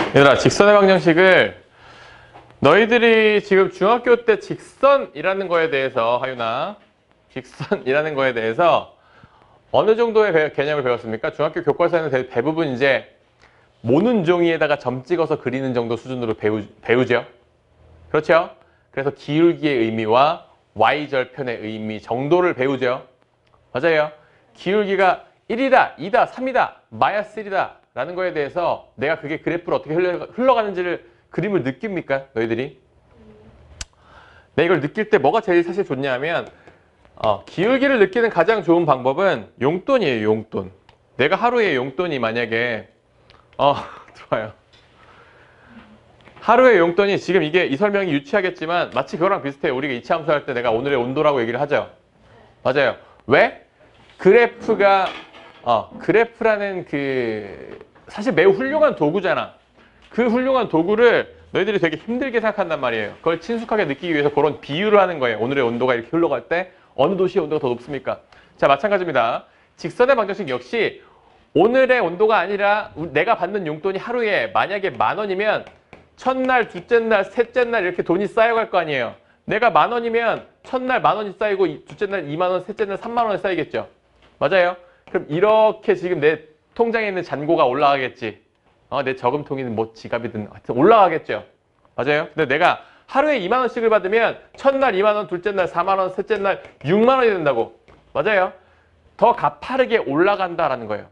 얘들아, 직선의 방정식을 너희들이 지금 중학교 때 직선이라는 거에 대해서, 하윤아, 직선이라는 거에 대해서 어느 정도의 개념을 배웠습니까? 중학교 교과서에는 대부분 이제 모는 종이에다가 점 찍어서 그리는 정도 수준으로 배우죠. 그렇죠? 그래서 기울기의 의미와 y절편의 의미 정도를 배우죠. 맞아요. 기울기가 1이다, 2다, 3이다, 마이너스 1이다 라는 거에 대해서 내가 그게 그래프로 어떻게 흘러가는지를 그림을 느낍니까? 너희들이? 내가 이걸 느낄 때 뭐가 제일 사실 좋냐면 기울기를 느끼는 가장 좋은 방법은 용돈이에요. 용돈. 내가 하루에 용돈이 만약에 좋아요. 하루에 용돈이 지금 이 설명이 유치하겠지만 마치 그거랑 비슷해요. 우리가 이차함수 할 때 내가 오늘의 온도라고 얘기를 하죠. 맞아요. 왜? 그래프라는 사실 매우 훌륭한 도구잖아. 그 훌륭한 도구를 너희들이 되게 힘들게 생각한단 말이에요. 그걸 친숙하게 느끼기 위해서 그런 비유를 하는 거예요. 오늘의 온도가 이렇게 흘러갈 때 어느 도시의 온도가 더 높습니까? 자, 마찬가지입니다. 직선의 방정식 역시 오늘의 온도가 아니라 내가 받는 용돈이 하루에 만약에 10,000원이면 첫날, 둘째 날, 셋째 날 이렇게 돈이 쌓여갈 거 아니에요. 내가 10,000원이면 첫날 10,000원이 쌓이고 둘째 날 20,000원, 셋째 날 30,000원이 쌓이겠죠. 맞아요? 그럼 이렇게 지금 내 통장에 있는 잔고가 올라가겠지. 내 저금통이든 뭐 지갑이든 하여튼 올라가겠죠. 맞아요? 근데 내가 하루에 20,000원씩을 받으면 첫날 20,000원, 둘째 날 40,000원, 셋째 날 60,000원이 된다고. 맞아요? 더 가파르게 올라간다라는 거예요.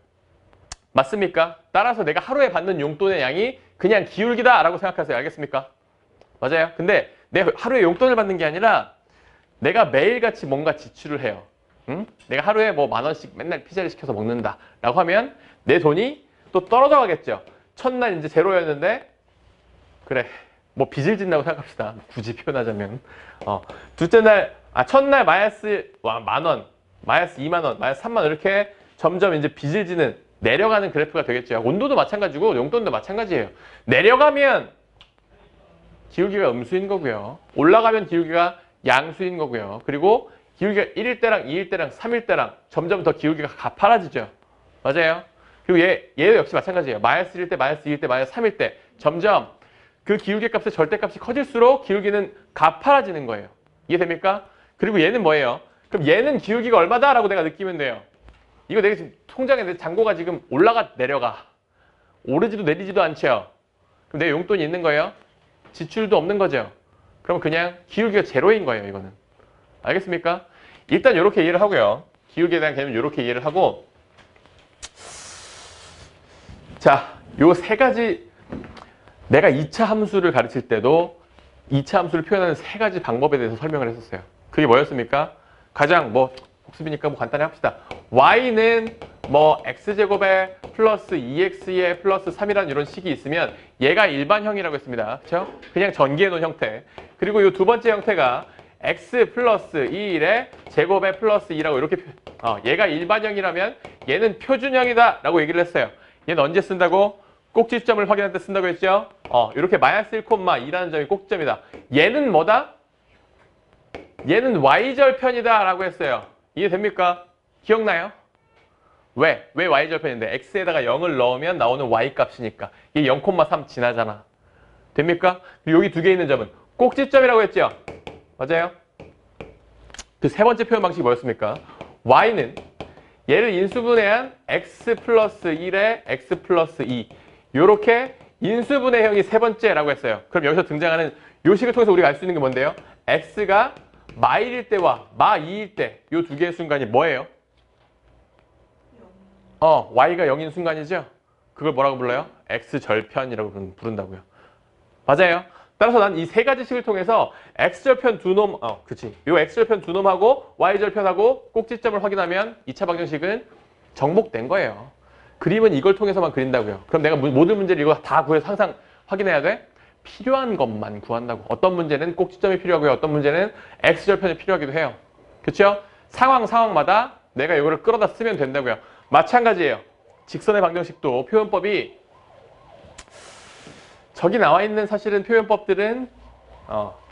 맞습니까? 따라서 내가 하루에 받는 용돈의 양이 그냥 기울기다라고 생각하세요. 알겠습니까? 맞아요? 근데 내가 하루에 용돈을 받는 게 아니라 내가 매일같이 뭔가 지출을 해요. 응? 내가 하루에 뭐 10,000원씩 맨날 피자를 시켜서 먹는다 라고 하면 내 돈이 또 떨어져 가겠죠. 첫날 이제 제로였는데 그래 뭐 빚을 짓는다고 생각합시다. 굳이 표현하자면 둘째 날 첫날 마이너스 10,000원, 마이너스 20,000원, 마이너스 30,000원 이렇게 점점 이제 빚을 지는 내려가는 그래프가 되겠죠. 온도도 마찬가지고 용돈도 마찬가지예요. 내려가면 기울기가 음수인 거고요. 올라가면 기울기가 양수인 거고요. 그리고 기울기가 1일 때랑 2일 때랑 3일 때랑 점점 더 기울기가 가파라지죠. 맞아요. 그리고 얘도 역시 마찬가지예요. 마이너스 1일 때, 마이너스 2일 때, 마이너스 3일 때 점점 그 기울기 값의 절대값이 커질수록 기울기는 가파라지는 거예요. 이해됩니까? 그리고 얘는 뭐예요? 그럼 얘는 기울기가 얼마다? 라고 내가 느끼면 돼요. 이거 내가 지금 통장에 내 잔고가 지금 올라가 내려가. 오르지도 내리지도 않죠. 그럼 내 용돈이 있는 거예요? 지출도 없는 거죠. 그럼 그냥 기울기가 제로인 거예요. 이거는. 알겠습니까? 일단 이렇게 이해를 하고요. 기울기에 대한 개념은 이렇게 이해를 하고 자, 요 세 가지 내가 2차 함수를 가르칠 때도 2차 함수를 표현하는 세 가지 방법에 대해서 설명을 했었어요. 그게 뭐였습니까? 가장 복습이니까 간단히 합시다. y는 x제곱에 플러스 2x에 플러스 3이라는 이런 식이 있으면 얘가 일반형이라고 했습니다. 그렇죠? 그냥 전개해 놓은 형태. 그리고 이 두 번째 형태가 x 플러스 2에 제곱에 플러스 2라고 이렇게 얘가 일반형이라면 얘는 표준형이다 라고 얘기를 했어요. 얘는 언제 쓴다고? 꼭지점을 확인할 때 쓴다고 했죠? 이렇게 마이너스 1,2라는 점이 꼭지점이다. 얘는 뭐다? 얘는 y절편이다 라고 했어요. 이해됩니까? 기억나요? 왜 y절편인데? x에다가 0을 넣으면 나오는 y값이니까. 이게 0,3 지나잖아. 됩니까? 그리고 여기 두 개 있는 점은 꼭지점이라고 했죠? 맞아요? 그 세 번째 표현 방식이 뭐였습니까? y는 얘를 인수분해한 x 플러스 1에 x 플러스 2 요렇게 인수분해형이 세 번째라고 했어요. 그럼 여기서 등장하는 요 식을 통해서 우리가 알 수 있는 게 뭔데요? x가 마1일 때와 마2일 때 요 두 개의 순간이 뭐예요? y가 0인 순간이죠? 그걸 뭐라고 불러요? x절편이라고 부른다고요. 맞아요. 따라서 난 이 세 가지 식을 통해서 x절편 두 놈, 요 x절편 두 놈하고 y절편하고 꼭지점을 확인하면 2차 방정식은 정복된 거예요. 그림은 이걸 통해서만 그린다고요. 그럼 내가 모든 문제를 이거 다 구해서 항상 확인해야 돼? 필요한 것만 구한다고. 어떤 문제는 꼭지점이 필요하고요. 어떤 문제는 x절편이 필요하기도 해요. 그렇죠? 상황마다 내가 이거를 끌어다 쓰면 된다고요. 마찬가지예요. 직선의 방정식도 표현법이 저기 나와 있는 사실은 표현법들은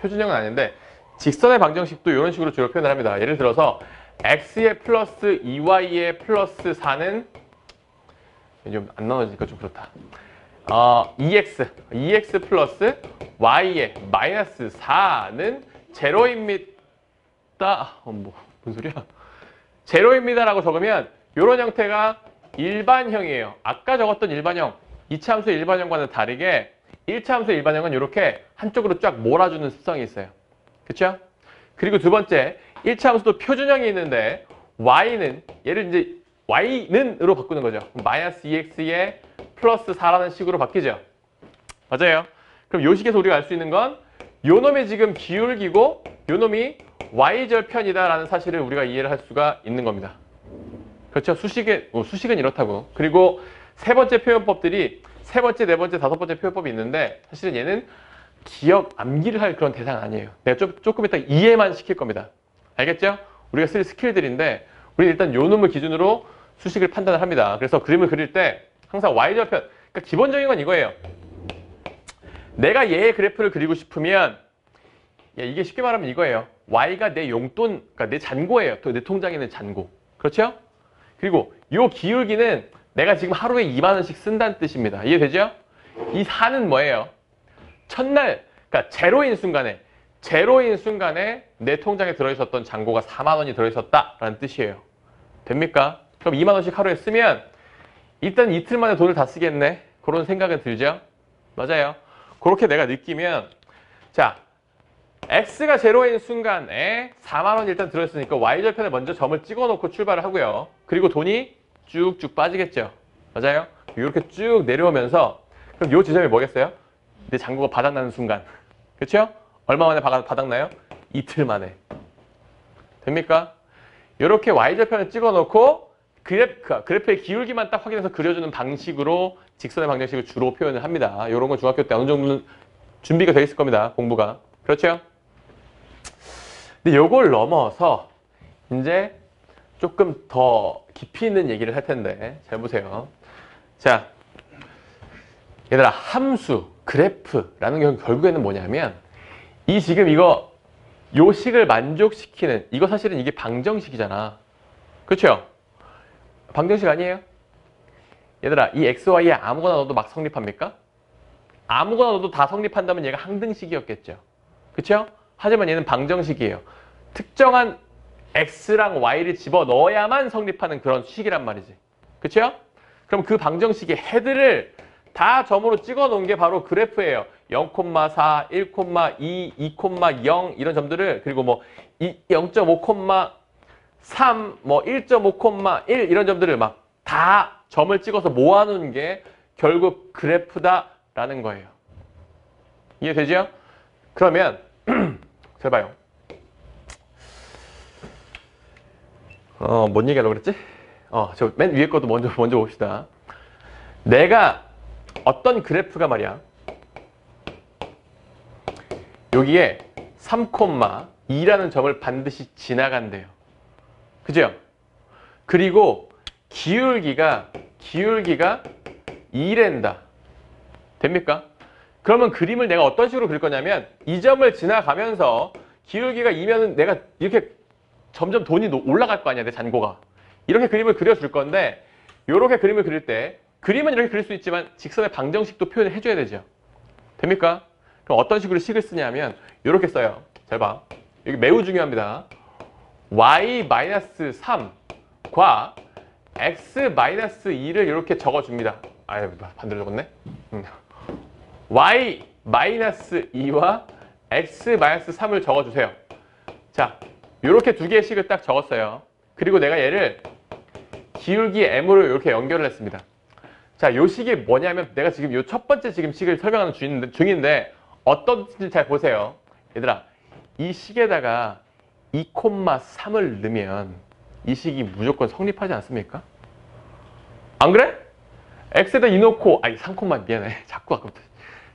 표준형은 아닌데 직선의 방정식도 이런 식으로 주로 표현을 합니다. 예를 들어서 x의 플러스 2y의 플러스 4는 좀 안 나눠지니까 좀 그렇다. EX 플러스 Y의 마이너스 4는 제로입니다. 뭔 소리야? 제로입니다라고 적으면 이런 형태가 일반형이에요. 아까 적었던 일반형, 2차 함수 일반형과는 다르게 1차 함수 일반형은 이렇게 한쪽으로 쫙 몰아주는 습성이 있어요. 그렇죠? 그리고 두 번째, 1차 함수도 표준형이 있는데 Y는 얘를 이제 Y는으로 바꾸는 거죠. 마이너스 2X에 플러스 4라는 식으로 바뀌죠. 맞아요. 그럼 요 식에서 우리가 알 수 있는 건 요 놈이 지금 기울기고 요 놈이 Y절편이다라는 사실을 우리가 이해를 할 수가 있는 겁니다. 그렇죠? 수식은 이렇다고. 그리고 세 번째 표현법들이 세 번째, 네 번째, 다섯 번째 표현법이 있는데 사실은 얘는 기억, 암기를 할 그런 대상 아니에요. 내가 조금 이따 이해만 시킬 겁니다. 알겠죠? 우리가 쓸 스킬들인데 우리 일단 요 놈을 기준으로 수식을 판단을 합니다. 그래서 그림을 그릴 때 항상 Y절편, 그러니까 기본적인 건 이거예요. 내가 얘의 그래프를 그리고 싶으면 이게 쉽게 말하면 이거예요. Y가 내 용돈, 그러니까 내 잔고예요. 내 통장에 있는 잔고. 그렇죠? 그리고 요 기울기는 내가 지금 하루에 2만 원씩 쓴다는 뜻입니다. 이해되죠? 이 4는 뭐예요? 첫날, 그러니까 제로인 순간에 내 통장에 들어있었던 잔고가 4만 원이 들어있었다라는 뜻이에요. 됩니까? 그럼 2만 원씩 하루에 쓰면 일단 이틀 만에 돈을 다 쓰겠네. 그런 생각은 들죠? 맞아요. 그렇게 내가 느끼면 자, X가 제로인 순간에 4만 원이 일단 들어있으니까 Y절편에 먼저 점을 찍어놓고 출발을 하고요. 그리고 돈이 쭉쭉 빠지겠죠. 맞아요? 이렇게 쭉 내려오면서 그럼 요 지점이 뭐겠어요? 내 잔고가 바닥나는 순간. 그렇죠? 얼마 만에 바닥나요? 이틀 만에. 됩니까? 이렇게 Y절편을 찍어놓고 그래프의 기울기만 딱 확인해서 그려주는 방식으로 직선의 방정식을 주로 표현을 합니다. 이런 건 중학교 때 어느 정도는 준비가 되어 있을 겁니다. 공부가. 그렇죠? 근데 요걸 넘어서 이제 조금 더 깊이 있는 얘기를 할 텐데 잘 보세요. 자, 얘들아, 함수, 그래프라는 게 결국에는 뭐냐면 이 지금 요 식을 만족시키는 이거 사실은 이게 방정식이잖아. 그렇죠? 방정식 아니에요? 얘들아, 이 x, y에 아무거나 넣어도 막 성립합니까? 아무거나 넣어도 다 성립한다면 얘가 항등식이었겠죠. 그렇죠? 하지만 얘는 방정식이에요. 특정한 x랑 y를 집어넣어야만 성립하는 그런 식이란 말이지. 그렇죠? 그럼 그 방정식의 헤드를 다 점으로 찍어 놓은 게 바로 그래프예요. 0,4, 1,2, 2,0 이런 점들을 그리고 뭐 0.5,3, 뭐 1.5,1 이런 점들을 막 다 점을 찍어서 모아놓은 게 결국 그래프다라는 거예요. 이해되죠? 그러면 잘 봐요. 뭔 얘기하려고 그랬지? 저 맨 위에 것도 먼저 봅시다. 내가 어떤 그래프가 말이야. 여기에 3,2라는 점을 반드시 지나간대요. 그죠? 그리고 기울기가 2랜다. 됩니까? 그러면 그림을 내가 어떤 식으로 그릴 거냐면 이 점을 지나가면서 기울기가 2면은 내가 이렇게 점점 돈이 올라갈 거 아니야, 내 잔고가. 이렇게 그림을 그려줄 건데 이렇게 그림을 그릴 때 그림은 이렇게 그릴 수 있지만 직선의 방정식도 표현을 해줘야 되죠. 됩니까? 그럼 어떤 식으로 식을 쓰냐면 이렇게 써요. 잘 봐. 여기 매우 중요합니다. y-3과 x-2를 이렇게 적어줍니다. 아유, 반대로 적었네. y-2와 x-3을 적어주세요. 자, 이렇게 두 개의 식을 딱 적었어요. 그리고 내가 얘를 기울기 m으로 이렇게 연결을 했습니다. 자, 요 식이 뭐냐면 내가 지금 요 첫 번째 지금 식을 설명하는 중인데 어떤 뜻인지 잘 보세요. 얘들아, 이 식에다가 2,3을 넣으면 이 식이 무조건 성립하지 않습니까? 안 그래? x에다 2 넣고 3, 미안해. 자꾸 아까부터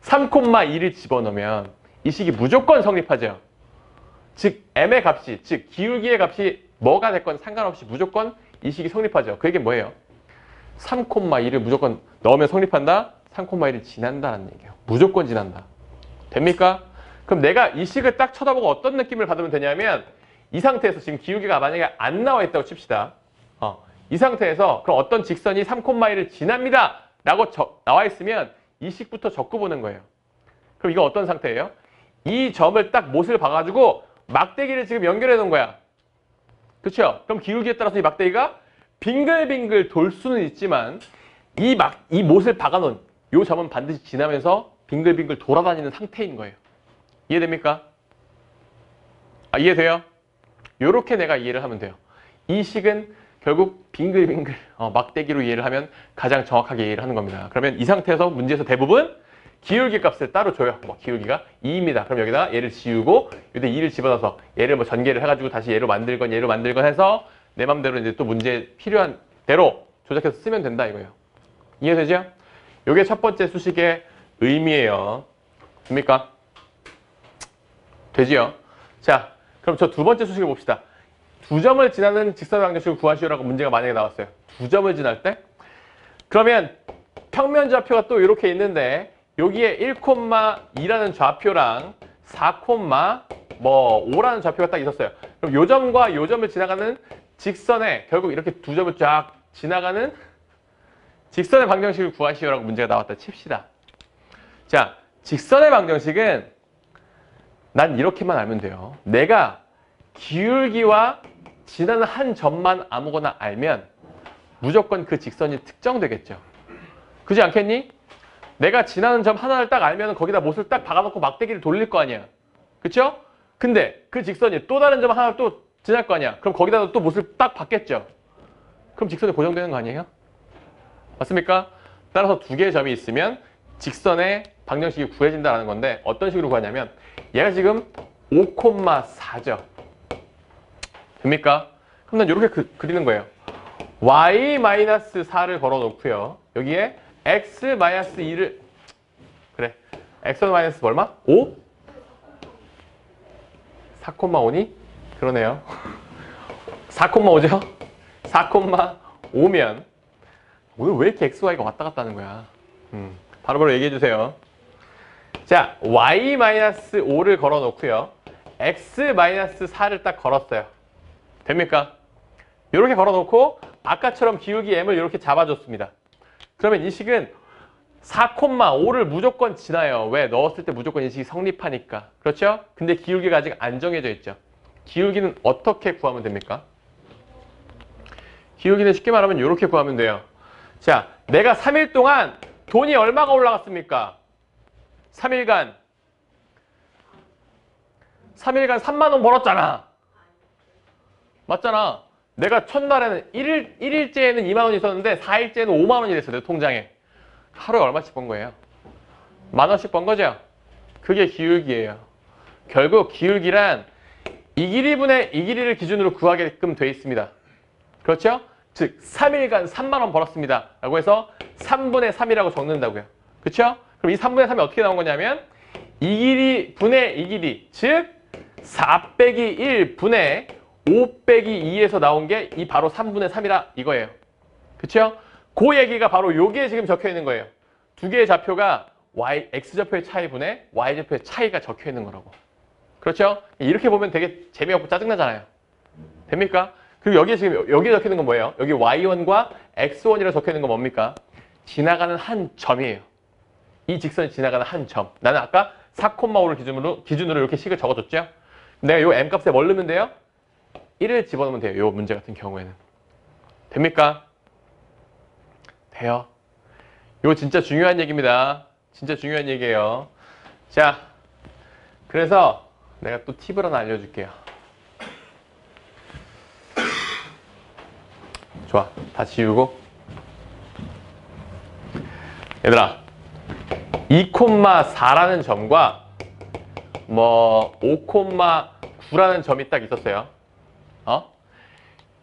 3,2를 집어넣으면 이 식이 무조건 성립하죠. 즉 m의 값이, 즉 기울기의 값이 뭐가 됐건 상관없이 무조건 이 식이 성립하죠. 그 얘기는 뭐예요? 3,2를 무조건 넣으면 성립한다? 3,2를 지난다는 얘기예요. 무조건 지난다. 됩니까? 그럼 내가 이 식을 딱 쳐다보고 어떤 느낌을 받으면 되냐면 이 상태에서 지금 기울기가 만약에 안 나와 있다고 칩시다. 이 상태에서 그럼 어떤 직선이 3,2를 지납니다 라고 나와 있으면 이 식부터 적고 보는 거예요. 그럼 이거 어떤 상태예요? 이 점을 딱 못을 봐가지고 막대기를 지금 연결해 놓은 거야. 그렇죠? 그럼 기울기에 따라서 이 막대기가 빙글빙글 돌 수는 있지만 이 못을 박아놓은 이 점은 반드시 지나면서 빙글빙글 돌아다니는 상태인 거예요. 이해됩니까? 이해돼요? 요렇게 내가 이해를 하면 돼요. 이 식은 결국 빙글빙글 막대기로 이해를 하면 가장 정확하게 이해를 하는 겁니다. 그러면 이 상태에서 문제에서 대부분 기울기 값을 따로 줘요. 기울기가 2입니다. 그럼 여기다가 얘를 지우고 여기다 2를 집어넣어서 얘를 전개를 해가지고 다시 얘로 만들건 해서 내 맘대로 이제 또 문제에 필요한 대로 조작해서 쓰면 된다 이거예요. 이해되죠? 요게 첫 번째 수식의 의미예요. 됩니까? 되지요? 자, 그럼 저 두 번째 수식을 봅시다. 두 점을 지나는 직선의 방정식을 구하시오라고 문제가 만약에 나왔어요. 두 점을 지날 때? 그러면 평면 좌표가 또 이렇게 있는데 여기에 1,2라는 좌표랑 4,5라는 좌표가 딱 있었어요. 그럼 요 점과 요 점을 지나가는 직선에 결국 이렇게 두 점을 쫙 지나가는 직선의 방정식을 구하시오라고 문제가 나왔다 칩시다. 자, 직선의 방정식은 난 이렇게만 알면 돼요. 내가 기울기와 지나는 한 점만 아무거나 알면 무조건 그 직선이 특정되겠죠. 그렇지 않겠니? 내가 지나는 점 하나를 딱 알면 거기다 못을 딱 박아놓고 막대기를 돌릴 거 아니야. 그쵸? 근데 그 직선이 또 다른 점 하나를 또 지날 거 아니야. 그럼 거기다 또 못을 딱 박겠죠. 그럼 직선이 고정되는 거 아니에요? 맞습니까? 따라서 두 개의 점이 있으면 직선의 방정식이 구해진다는 건데 어떤 식으로 구하냐면 얘가 지금 5,4죠. 됩니까? 그럼 난 이렇게 그리는 거예요. y-4를 걸어놓고요. 여기에 x-2를 그래. x1 얼마? 5? 4,5니? 그러네요. 4,5죠? 4,5면 오늘 왜 이렇게 xy가 왔다 갔다 하는 거야? 바로바로 얘기해 주세요. 자, y-5를 걸어놓고요. x-4를 딱 걸었어요. 됩니까? 이렇게 걸어놓고 아까처럼 기울기 m을 이렇게 잡아줬습니다. 그러면 이 식은 4,5를 무조건 지나요. 왜? 넣었을 때 무조건 이 식이 성립하니까. 그렇죠? 근데 기울기가 아직 안 정해져 있죠. 기울기는 어떻게 구하면 됩니까? 기울기는 쉽게 말하면 이렇게 구하면 돼요. 자, 내가 3일 동안 돈이 얼마가 올라갔습니까? 3일간 3만 원 벌었잖아. 맞잖아. 내가 첫날에는 1일째에는 2만 원이 있었는데 4일째에는 5만 원이 됐어. 내 통장에. 하루에 얼마씩 번 거예요? 10,000원씩 번 거죠? 그게 기울기예요. 결국 기울기란 이 길이분의 이 길이를 기준으로 구하게끔 돼 있습니다. 그렇죠? 즉 3일간 3만 원 벌었습니다. 라고 해서 3분의 3이라고 적는다고요. 그렇죠? 그럼 이 3분의 3이 어떻게 나온 거냐면 이 길이 분의 이 길이 즉 4 빼기 1 분의 5 빼기 2에서 나온 게 이 바로 3분의 3이라 이거예요. 그렇죠? 그 얘기가 바로 여기에 지금 적혀 있는 거예요. 두 개의 좌표가 x좌표의 차이분의 y좌표의 차이가 적혀 있는 거라고. 그렇죠? 이렇게 보면 되게 재미없고 짜증나잖아요. 됩니까? 그리고 여기에 지금 여기에 적혀 있는 건 뭐예요? 여기 y1과 x1이라고 적혀 있는 건 뭡니까? 지나가는 한 점이에요. 이 직선이 지나가는 한 점. 나는 아까 4,5를 기준으로 이렇게 식을 적어줬죠? 내가 요 m 값에 뭘 넣으면 돼요? 1을 집어넣으면 돼요. 요 문제 같은 경우에는. 됩니까? 돼요. 이거 진짜 중요한 얘기입니다. 진짜 중요한 얘기예요. 자, 그래서 내가 또 팁을 하나 알려줄게요. 좋아. 다 지우고. 얘들아, 2,4라는 점과 5,9라는 점이 딱 있었어요.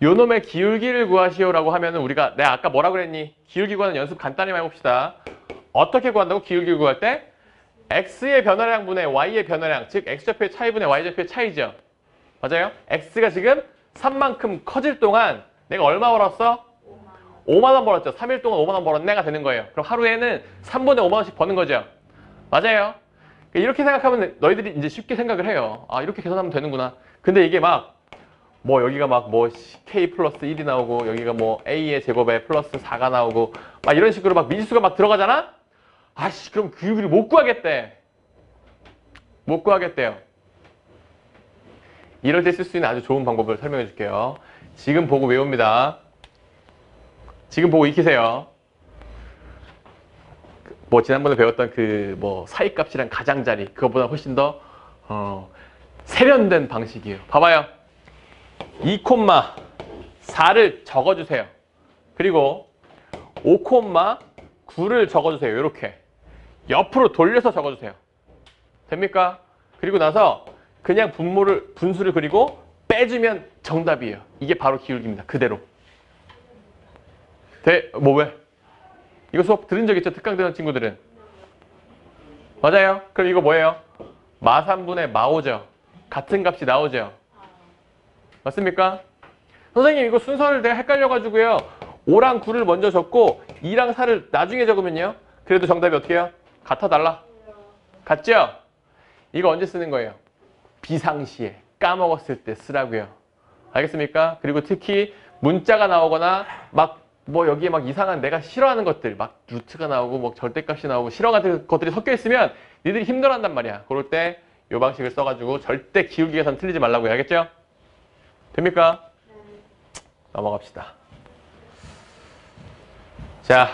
요 놈의 기울기를 구하시오라고 하면은 우리가 내가 아까 뭐라 그랬니? 기울기 구하는 연습 간단히 해봅시다. 어떻게 구한다고? 기울기를 구할 때 x의 변화량분의 y의 변화량, 즉 x좌표의 차이분의 y좌표의 차이죠. 맞아요? x가 지금 3만큼 커질 동안 내가 얼마 벌었어? 5만 원 벌었죠. 3일 동안 5만 원 벌었네가 되는 거예요. 그럼 하루에는 3분의 5만 원씩 버는 거죠. 맞아요? 이렇게 생각하면 너희들이 이제 쉽게 생각을 해요. 아, 이렇게 계산하면 되는구나. 근데 이게 여기가 k 플러스 1이 나오고 여기가 a의 제곱에 플러스 4가 나오고 이런 식으로 미지수가 들어가잖아? 아씨, 그럼 기울기를 못 구하겠대. 못 구하겠대요. 이럴 때 쓸 수 있는 아주 좋은 방법을 설명해 줄게요. 지금 보고 외웁니다. 지금 보고 익히세요. 뭐 지난번에 배웠던 그 뭐 사이값이랑 가장자리, 그것보다 훨씬 더 세련된 방식이에요. 봐봐요. 2,4를 적어주세요. 그리고 5,9를 적어주세요. 이렇게 옆으로 돌려서 적어주세요. 됩니까? 그리고 나서 그냥 분수를 그리고 빼주면 정답이에요. 이게 바로 기울기입니다. 그대로. 뭐 왜? 이거 수업 들은 적 있죠? 특강 들은 친구들은. 맞아요. 그럼 이거 뭐예요? 마3분의 마5죠. 같은 값이 나오죠. 맞습니까? 선생님 이거 순서를 내가 헷갈려가지고요. 5랑 9를 먼저 적고 2랑 4를 나중에 적으면요. 그래도 정답이 어떻게 해요? 같아 달라? 같죠? 이거 언제 쓰는 거예요? 비상시에 까먹었을 때 쓰라고요. 알겠습니까? 그리고 특히 문자가 나오거나 막 뭐 여기에 막 이상한 내가 싫어하는 것들 막 루트가 나오고 뭐 절대값이 나오고 실화 같은 것들이 섞여 있으면 니들이 힘들어한단 말이야. 그럴 때 이 방식을 써가지고 절대 기울기 계산 틀리지 말라고 해야겠죠? 됩니까? 넘어갑시다. 자,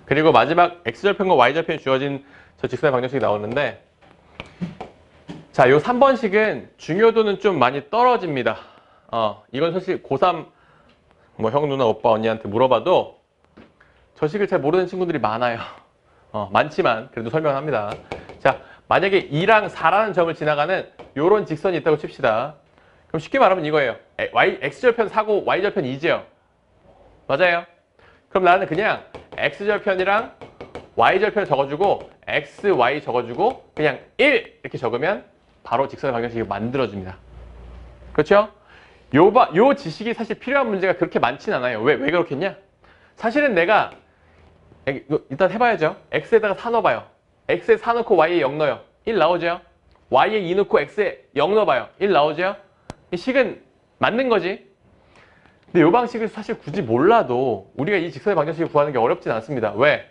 그리고 마지막 x절편과 y절편이 주어진 저 직선의 방정식이 나오는데, 자, 요 3번식은 중요도는 좀 많이 떨어집니다. 이건 사실 고3 뭐 형, 누나, 오빠, 언니한테 물어봐도 저 식을 잘 모르는 친구들이 많아요. 많지만 그래도 설명합니다. 자, 만약에 2랑 4라는 점을 지나가는 요런 직선이 있다고 칩시다. 그럼 쉽게 말하면 이거예요. x절편 4고 y절편 2죠. 맞아요. 그럼 나는 그냥 x절편이랑 y절편을 적어주고 x, y 적어주고 그냥 1 이렇게 적으면 바로 직선의 방정식이 만들어집니다. 그렇죠? 요 지식이 사실 필요한 문제가 그렇게 많진 않아요. 왜 그렇겠냐? 사실은 내가 일단 해봐야죠. x에다가 4 넣어봐요. x에 4 넣고 y에 0 넣어요. 1 나오죠? y에 2 넣고 x에 0 넣어봐요. 1 나오죠? 이 식은 맞는 거지. 근데 이 방식을 사실 굳이 몰라도 우리가 이 직선의 방정식을 구하는 게 어렵진 않습니다. 왜?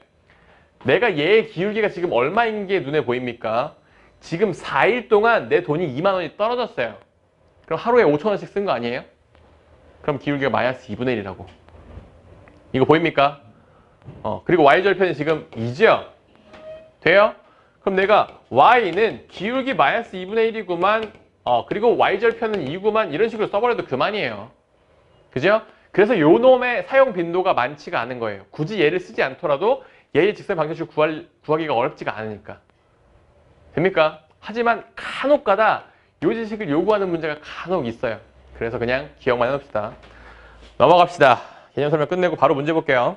내가 얘의 기울기가 지금 얼마인 게 눈에 보입니까? 지금 4일 동안 내 돈이 2만 원이 떨어졌어요. 그럼 하루에 5,000원씩 쓴 거 아니에요? 그럼 기울기가 마이너스 2분의 1이라고. 이거 보입니까? 그리고 y절편이 지금 2죠? 돼요? 그럼 내가 y는 기울기 마이너스 2분의 1이구만. 그리고 y절편은 2구만. 이런 식으로 써버려도 그만이에요. 그죠? 그래서 요 놈의 사용 빈도가 많지가 않은 거예요. 굳이 얘를 쓰지 않더라도 얘의 직선 방정식을 구하기가 어렵지가 않으니까. 됩니까? 하지만 간혹가다 요 지식을 요구하는 문제가 간혹 있어요. 그래서 그냥 기억만 해놓읍시다. 넘어갑시다. 개념 설명 끝내고 바로 문제 볼게요.